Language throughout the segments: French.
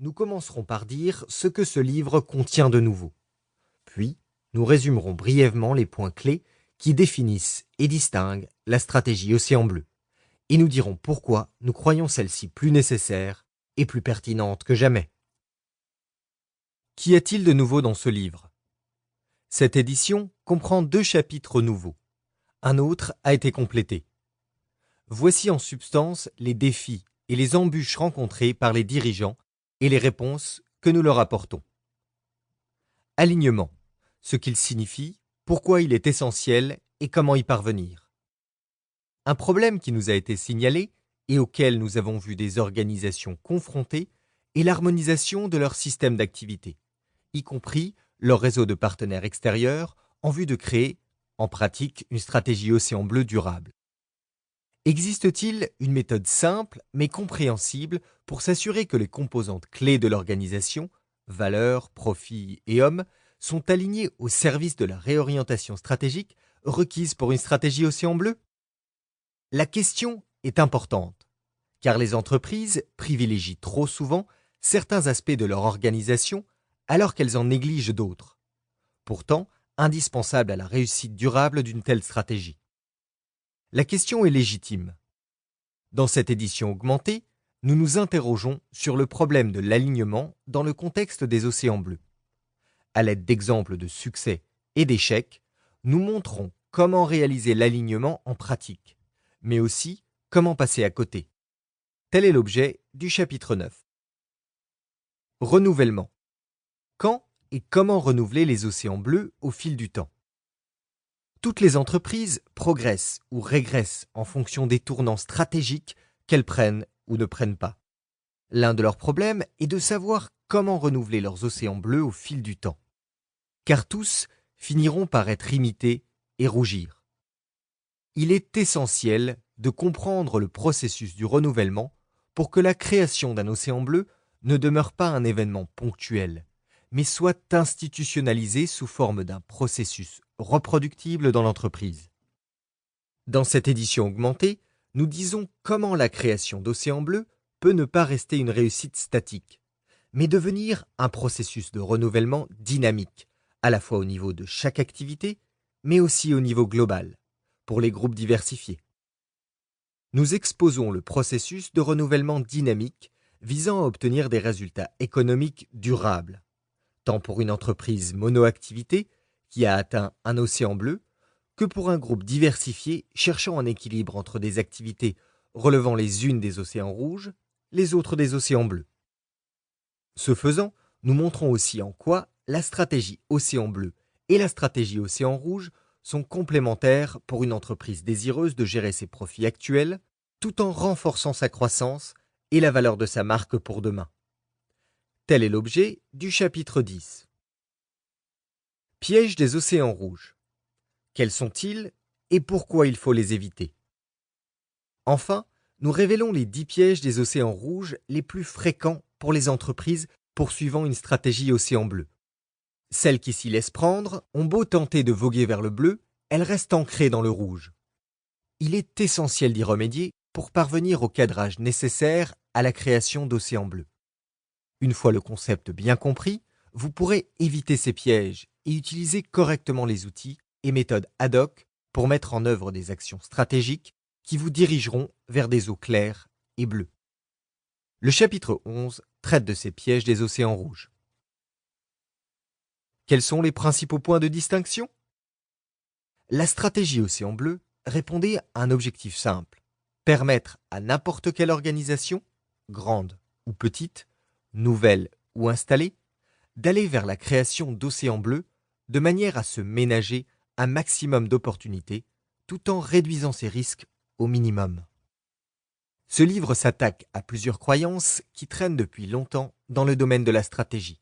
nous commencerons par dire ce que ce livre contient de nouveau. Puis, nous résumerons brièvement les points clés qui définissent et distinguent la stratégie Océan Bleu. Et nous dirons pourquoi nous croyons celle-ci plus nécessaire et plus pertinente que jamais. Qu'y a-t-il de nouveau dans ce livre? Cette édition comprend 2 chapitres nouveaux. Un autre a été complété. Voici en substance les défis et les embûches rencontrées par les dirigeants et les réponses que nous leur apportons. Alignement, ce qu'il signifie, pourquoi il est essentiel et comment y parvenir. Un problème qui nous a été signalé et auquel nous avons vu des organisations confrontées est l'harmonisation de leur système d'activité, y compris leur réseau de partenaires extérieurs en vue de créer, en pratique, une stratégie Océan Bleu durable. Existe-t-il une méthode simple mais compréhensible pour s'assurer que les composantes clés de l'organisation, valeurs, profits et hommes, sont alignées au service de la réorientation stratégique requise pour une stratégie Océan Bleu? La question est importante, car les entreprises privilégient trop souvent certains aspects de leur organisation alors qu'elles en négligent d'autres, pourtant indispensables à la réussite durable d'une telle stratégie. La question est légitime. Dans cette édition augmentée, nous nous interrogeons sur le problème de l'alignement dans le contexte des océans bleus. À l'aide d'exemples de succès et d'échecs, nous montrons comment réaliser l'alignement en pratique, mais aussi comment passer à côté. Tel est l'objet du chapitre 9. Renouvellement. Quand et comment renouveler les océans bleus au fil du temps? Toutes les entreprises progressent ou régressent en fonction des tournants stratégiques qu'elles prennent ou ne prennent pas. L'un de leurs problèmes est de savoir comment renouveler leurs océans bleus au fil du temps. Car tous finiront par être imités et rougir. Il est essentiel de comprendre le processus du renouvellement pour que la création d'un océan bleu ne demeure pas un événement ponctuel, mais soit institutionnalisée sous forme d'un processus reproductible dans l'entreprise. Dans cette édition augmentée, nous disons comment la création d'océans bleus peut ne pas rester une réussite statique, mais devenir un processus de renouvellement dynamique, à la fois au niveau de chaque activité, mais aussi au niveau global, pour les groupes diversifiés. Nous exposons le processus de renouvellement dynamique visant à obtenir des résultats économiques durables, tant pour une entreprise monoactivité qui a atteint un océan bleu, que pour un groupe diversifié cherchant un équilibre entre des activités relevant les unes des océans rouges, les autres des océans bleus. Ce faisant, nous montrons aussi en quoi la stratégie Océan Bleu et la stratégie Océan Rouge sont complémentaires pour une entreprise désireuse de gérer ses profits actuels tout en renforçant sa croissance et la valeur de sa marque pour demain. Tel est l'objet du chapitre 10. Pièges des océans rouges. Quels sont-ils et pourquoi il faut les éviter? Enfin, nous révélons les 10 pièges des océans rouges les plus fréquents pour les entreprises poursuivant une stratégie Océan Bleu. Celles qui s'y laissent prendre ont beau tenter de voguer vers le bleu, elles restent ancrées dans le rouge. Il est essentiel d'y remédier pour parvenir au cadrage nécessaire à la création d'océans bleus. Une fois le concept bien compris, vous pourrez éviter ces pièges et utiliser correctement les outils et méthodes ad hoc pour mettre en œuvre des actions stratégiques qui vous dirigeront vers des eaux claires et bleues. Le chapitre 11 traite de ces pièges des océans rouges. Quels sont les principaux points de distinction? La stratégie Océan Bleu répondait à un objectif simple, permettre à n'importe quelle organisation, grande ou petite, nouvelle ou installée, d'aller vers la création d'océans bleus de manière à se ménager un maximum d'opportunités tout en réduisant ses risques au minimum. Ce livre s'attaque à plusieurs croyances qui traînent depuis longtemps dans le domaine de la stratégie.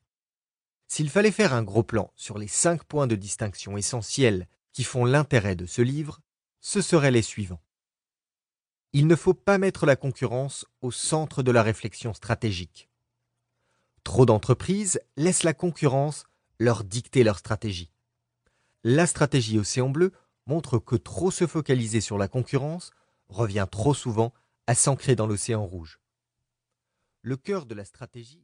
S'il fallait faire un gros plan sur les 5 points de distinction essentiels qui font l'intérêt de ce livre, ce seraient les suivants. Il ne faut pas mettre la concurrence au centre de la réflexion stratégique. Trop d'entreprises laissent la concurrence leur dicter leur stratégie. La stratégie Océan Bleu montre que trop se focaliser sur la concurrence revient trop souvent à s'ancrer dans l'océan rouge. Le cœur de la stratégie